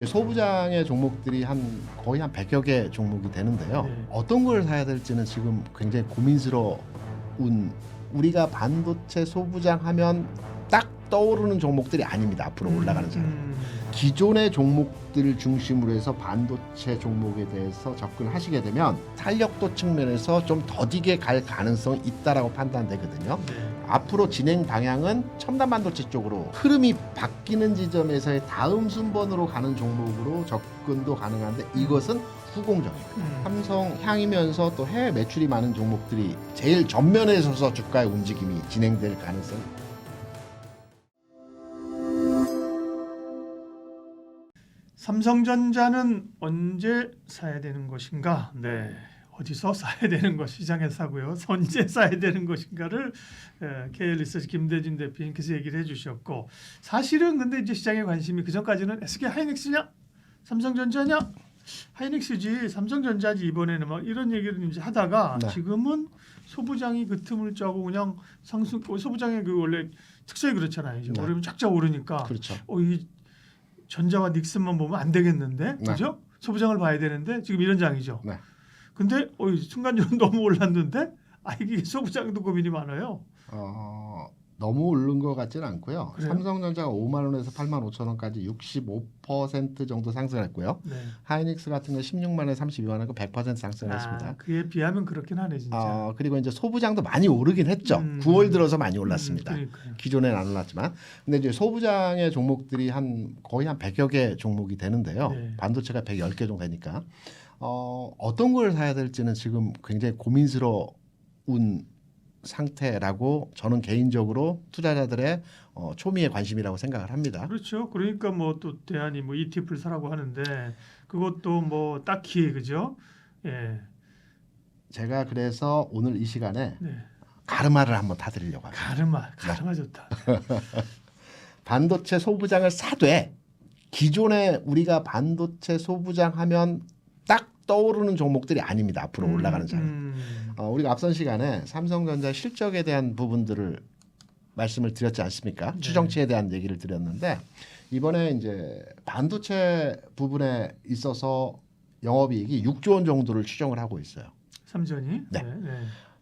소부장의 종목들이 거의 한 100여 개 종목이 되는데요. 네. 어떤 걸 사야 될지는 지금 굉장히 고민스러운, 우리가 반도체 소부장 하면 딱 떠오르는 종목들이 아닙니다. 앞으로 올라가는 자료. 기존의 종목들을 중심으로 해서 반도체 종목에 대해서 접근하시게 되면 탄력도 측면에서 좀 더디게 갈 가능성이 있다라고 판단되거든요. 네. 앞으로 진행 방향은 첨단 반도체 쪽으로 흐름이 바뀌는 지점에서의 다음 순번으로 가는 종목으로 접근도 가능한데 이것은 후공정입니다. 삼성 향이면서 또 해외 매출이 많은 종목들이 제일 전면에 서서 주가의 움직임이 진행될 가능성이 있습니다. 삼성전자는 언제 사야 되는 것인가? 네. 어디서 사야 되는 것, 시장에서 사고요. 언제 사야 되는 것인가를 KL리서치 김대진 대표님께서 얘기를 해주셨고, 사실은 근데 이제 시장의 관심이 그 전까지는 SK 하이닉스냐, 삼성전자냐, 하이닉스지, 삼성전자지 이번에는 막 이런 얘기를 이제 하다가 네. 지금은 소부장이 그 틈을 짜고 그냥 소부장의 그 원래 특성이 그렇잖아요. 이제 네. 오르면 쫙쫙 오르니까 그렇죠. 이 전자와 닉슨만 보면 안 되겠는데, 네. 그죠? 소부장을 봐야 되는데 지금 이런 장이죠. 네. 근데 순간적으로 너무 올랐는데 이게 소부장도 고민이 많아요. 너무 오른 것 같지는 않고요. 그래요? 삼성전자가 5만 원에서 8만 5천 원까지 65% 정도 상승했고요. 네. 하이닉스 같은 건 16만 원에 32만 원에 100% 상승했습니다. 그에 비하면 그렇긴 하네 진짜. 그리고 이제 소부장도 많이 오르긴 했죠. 9월 들어서 많이 올랐습니다. 그러니까요. 기존에는 안 올랐지만. 근데 이제 소부장의 종목들이 거의 한 100여 개 종목이 되는데요. 네. 반도체가 110개 정도 되니까. 어떤 걸 사야 될지는 지금 굉장히 고민스러운 상태라고 저는 개인적으로 투자자들의 초미의 관심이라고 생각을 합니다. 그렇죠. 그러니까 뭐 또 대안이 뭐 ETF를 사라고 하는데 그것도 뭐 딱히 그죠? 예. 제가 그래서 오늘 이 시간에 네. 가르마를 한번 타드리려고 합니다. 가르마 좋다. 반도체 소부장을 사되 기존에 우리가 반도체 소부장 하면 딱 떠오르는 종목들이 아닙니다. 앞으로 올라가는 자료. 우리가 앞선 시간에 삼성전자 실적에 대한 부분들을 말씀을 드렸지 않습니까? 네. 추정치에 대한 얘기를 드렸는데 이번에 이제 반도체 부분에 있어서 영업이익이 6조 원 정도를 추정을 하고 있어요. 삼전이. 네. 네.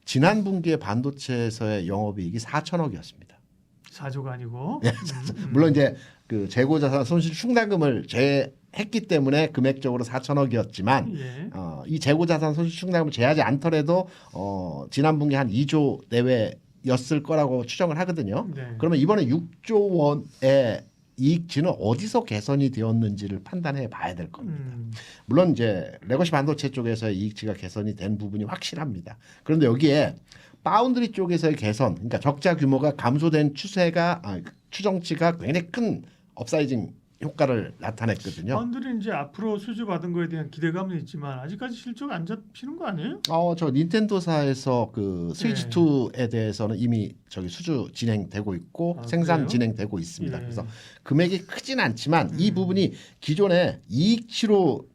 지난 분기에 반도체에서의 영업이익이 4천억이었습니다. 4조가 아니고. 물론 이제 그 재고자산 손실 충당금을 제했기 때문에 금액적으로 4천억이었지만 예. 이 재고자산 손실 충당금을 제하지 않더라도 지난 분기 한 2조 내외였을 거라고 추정을 하거든요. 네. 그러면 이번에 6조 원의 이익치는 어디서 개선이 되었는지를 판단해 봐야 될 겁니다. 물론 이제 레거시 반도체 쪽에서의 이익치가 개선이 된 부분이 확실합니다. 그런데 여기에 파운드리 쪽에서의 개선, 그러니까 적자 규모가 감소된 추정치가 굉장히 큰 업사이징 효과를 나타냈거든요. 파운드리 이제 앞으로 수주 받은 거에 대한 기대감은 있지만 아직까지 실적 안 잡히는 거 아니에요? 저 닌텐도사에서 그 스위치 2에 대해서는 이미 수주 진행되고 있고 생산 그래요? 진행되고 있습니다. 예. 그래서 금액이 크진 않지만 이 부분이 기존에 이익치로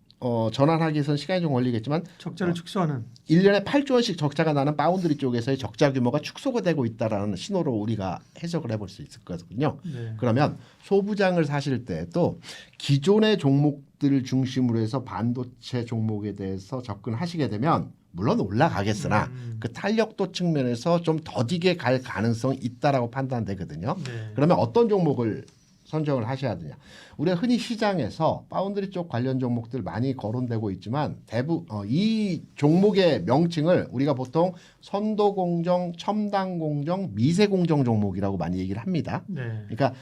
전환하기 위해서는 시간이 좀 걸리겠지만 적자를 축소하는. 1년에 8조 원씩 적자가 나는 파운드리 쪽에서의 적자 규모가 축소가 되고 있다라는 신호로 우리가 해석을 해볼 수 있을 거거든요. 네. 그러면 소부장을 사실 때도 기존의 종목들을 중심으로 해서 반도체 종목에 대해서 접근하시게 되면 물론 올라가겠으나 그 탄력도 측면에서 좀 더디게 갈 가능성이 있다라고 판단되거든요. 네. 그러면 어떤 종목을 선정을 하셔야 되냐. 우리가 흔히 시장에서 파운드리 쪽 관련 종목들 많이 거론되고 있지만 이 종목의 명칭을 우리가 보통 선도공정, 첨단공정, 미세공정 종목이라고 많이 얘기를 합니다. 네. 그러니까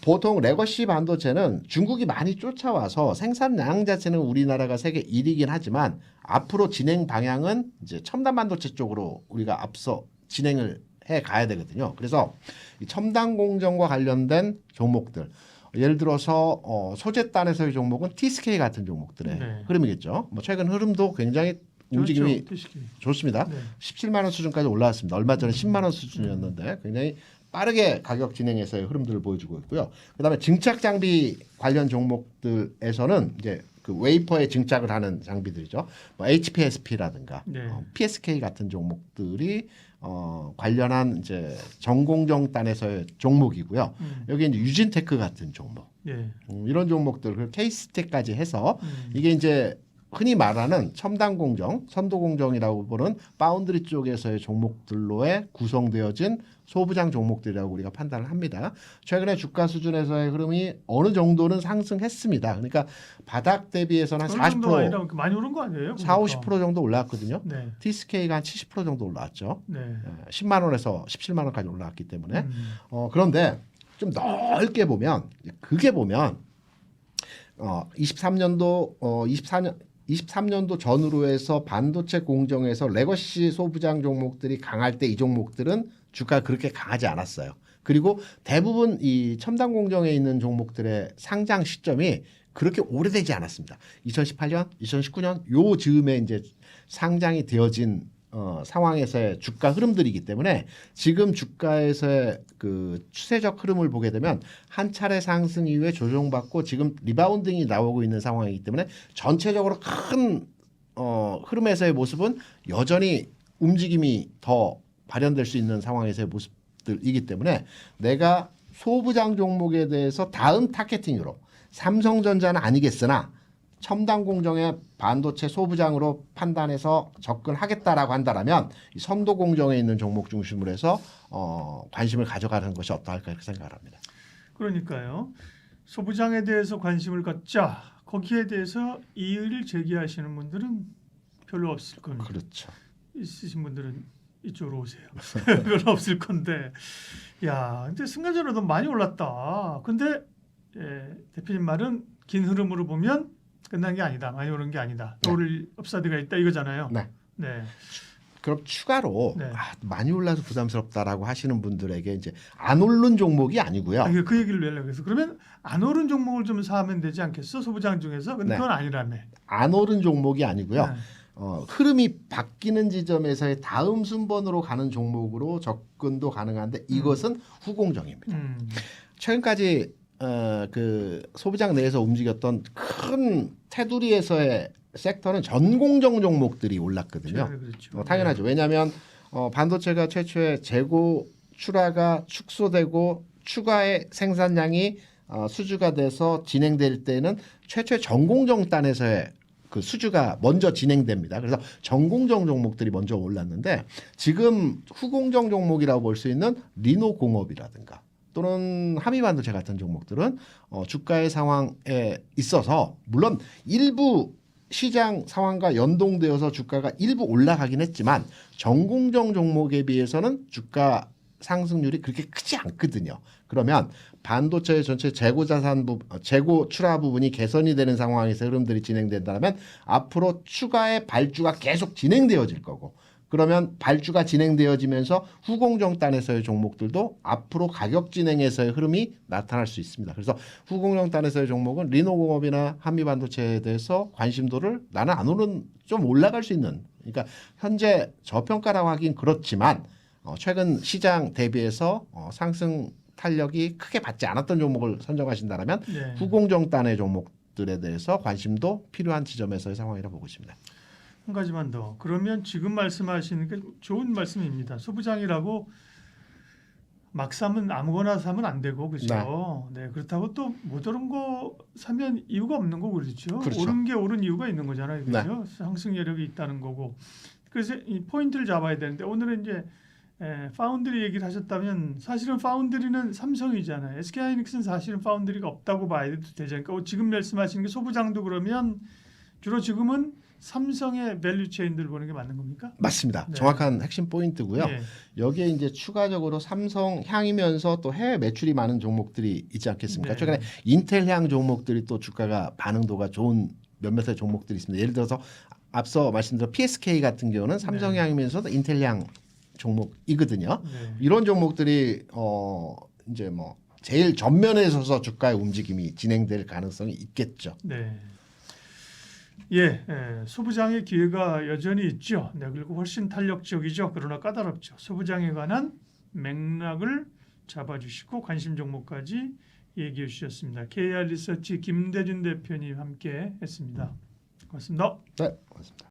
보통 레거시 반도체는 중국이 많이 쫓아와서 생산량 자체는 우리나라가 세계 1위긴 하지만 앞으로 진행 방향은 이제 첨단 반도체 쪽으로 우리가 앞서 진행을 해 가야 되거든요. 그래서 이 첨단 공정과 관련된 종목들, 예를 들어서 소재단에서의 종목은 TSK 같은 종목들의 네. 흐름이겠죠. 뭐 최근 흐름도 굉장히 움직임이 그렇죠. 좋습니다. 네. 17만 원 수준까지 올라왔습니다. 얼마 전에 10만 원 수준이었는데 굉장히 빠르게 가격 진행에서의 흐름들을 보여주고 있고요. 그다음에 증착 장비 관련 종목들에서는 이제 그 웨이퍼에 증착을 하는 장비들이죠. 뭐 HPSP라든가 네. PSK 같은 종목들이 관련한 이제 전공정단에서의 종목이고요. 여기 이제 유진테크 같은 종목, 예. 이런 종목들 그 K스택까지 해서 음. 이게 이제 흔히 말하는 첨단 공정, 선도 공정이라고 보는 파운드리 쪽에서의 종목들로의 구성되어진 소부장 종목들이라고 우리가 판단을 합니다. 최근에 주가 수준에서의 흐름이 어느 정도는 상승했습니다. 그러니까 바닥 대비해서는 한 어느 정도 40%, 아니라 많이 오른 거 아니에요? 40, 50% 정도 올라왔거든요. 네. TSK가 한 70% 정도 올라왔죠. 네. 10만 원에서 17만 원까지 올라왔기 때문에 음. 그런데 좀 넓게 보면 그게 보면 23년도 23년도 전후로 해서 반도체 공정에서 레거시 소부장 종목들이 강할 때 이 종목들은 주가가 그렇게 강하지 않았어요. 그리고 대부분 이 첨단 공정에 있는 종목들의 상장 시점이 그렇게 오래되지 않았습니다. 2018년, 2019년 요 즈음에 이제 상장이 되어진 상황에서의 주가 흐름들이기 때문에 지금 주가에서의 그 추세적 흐름을 보게 되면 한 차례 상승 이후에 조정받고 지금 리바운딩이 나오고 있는 상황이기 때문에 전체적으로 큰 흐름에서의 모습은 여전히 움직임이 더 발현될 수 있는 상황에서의 모습들이기 때문에 내가 소부장 종목에 대해서 다음 타겟팅으로 삼성전자는 아니겠으나 첨단 공정의 반도체 소부장으로 판단해서 접근하겠다라고 한다라면 이 선도 공정에 있는 종목 중심으로 해서 관심을 가져가는 것이 어떠할까 이렇게 생각을 합니다. 그러니까요. 소부장에 대해서 관심을 갖자. 거기에 대해서 이의를 제기하시는 분들은 별로 없을 겁니다. 그렇죠. 있으신 분들은 이쪽으로 오세요. 별로 없을 건데. 야, 근데 순간적으로 너무 많이 올랐다. 근데 대표님 말은 긴 흐름으로 보면 끝난 게 아니다. 많이 오른 게 아니다. 또 오를 업사이드가 있다 이거잖아요. 네. 네. 그럼 추가로 네. 많이 올라서 부담스럽다라고 하시는 분들에게 이제 안 오른 종목이 아니고요. 그 얘기를 하려고 해서 그러면 안 오른 종목을 좀 사면 되지 않겠어? 소부장 중에서. 근데 네. 그건 아니라며. 안 오른 종목이 아니고요. 네. 흐름이 바뀌는 지점에서의 다음 순번으로 가는 종목으로 접근도 가능한데 이것은 후공정입니다. 최근까지 그 소비장 내에서 움직였던 큰 테두리에서의 섹터는 전공정 종목들이 올랐거든요. 그렇죠. 당연하죠. 왜냐하면 반도체가 최초의 재고 출하가 축소되고 추가의 생산량이 수주가 돼서 진행될 때는 최초의 전공정 단에서의 그 수주가 먼저 진행됩니다. 그래서 전공정 종목들이 먼저 올랐는데 지금 후공정 종목이라고 볼 수 있는 리노공업이라든가 또는 한미반도체 같은 종목들은 주가의 상황에 있어서 물론 일부 시장 상황과 연동되어서 주가가 일부 올라가긴 했지만 전공정 종목에 비해서는 주가 상승률이 그렇게 크지 않거든요. 그러면 반도체의 전체 재고 자산 재고 출하 부분이 개선이 되는 상황에서 흐름들이 진행된다면 앞으로 추가의 발주가 계속 진행되어질 거고 그러면 발주가 진행되어지면서 후공정단에서의 종목들도 앞으로 가격 진행에서의 흐름이 나타날 수 있습니다. 그래서 후공정단에서의 종목은 리노공업이나 한미반도체에 대해서 관심도를 나는 안 오른 좀 올라갈 수 있는 그러니까 현재 저평가라고 하긴 그렇지만 최근 시장 대비해서 상승 탄력이 크게 받지 않았던 종목을 선정하신다면 네. 후공정단의 종목들에 대해서 관심도 필요한 지점에서의 상황이라 보고 있습니다. 한 가지만 더. 그러면 지금 말씀하시는 게 좋은 말씀입니다. 소부장이라고 막 사면 아무거나 사면 안 되고 그렇죠. 네. 그렇다고 또 못 오른 거 사면 이유가 없는 거고 그렇죠. 그렇죠. 오른 게 오른 이유가 있는 거잖아요. 그렇죠. 상승 여력이 있다는 거고. 그래서 이 포인트를 잡아야 되는데 오늘은 이제 파운드리 얘기를 하셨다면 사실은 파운드리는 삼성이잖아요. SK하이닉스는 사실은 파운드리가 없다고 봐야 되지 않을까. 지금 말씀하시는 게 소부장도 그러면 주로 지금은 삼성의 밸류 체인들을 보는 게 맞는 겁니까? 맞습니다. 네. 정확한 핵심 포인트고요. 네. 여기에 이제 추가적으로 삼성 향이면서 또 해외 매출이 많은 종목들이 있지 않겠습니까? 네. 최근에 인텔 향 종목들이 또 주가가 반응도가 좋은 몇몇의 종목들이 있습니다. 예를 들어서 앞서 말씀드린 PSK 같은 경우는 삼성 향이면서도 인텔 향 종목이거든요. 네. 이런 종목들이 이제 뭐 제일 전면에 서서 주가의 움직임이 진행될 가능성이 있겠죠. 네. 소부장의 기회가 여전히 있죠. 네, 그리고 훨씬 탄력적이죠. 그러나 까다롭죠. 소부장에 관한 맥락을 잡아주시고 관심 종목까지 얘기해 주셨습니다. KR 리서치 김대준 대표님 함께 했습니다. 고맙습니다. 네, 고맙습니다.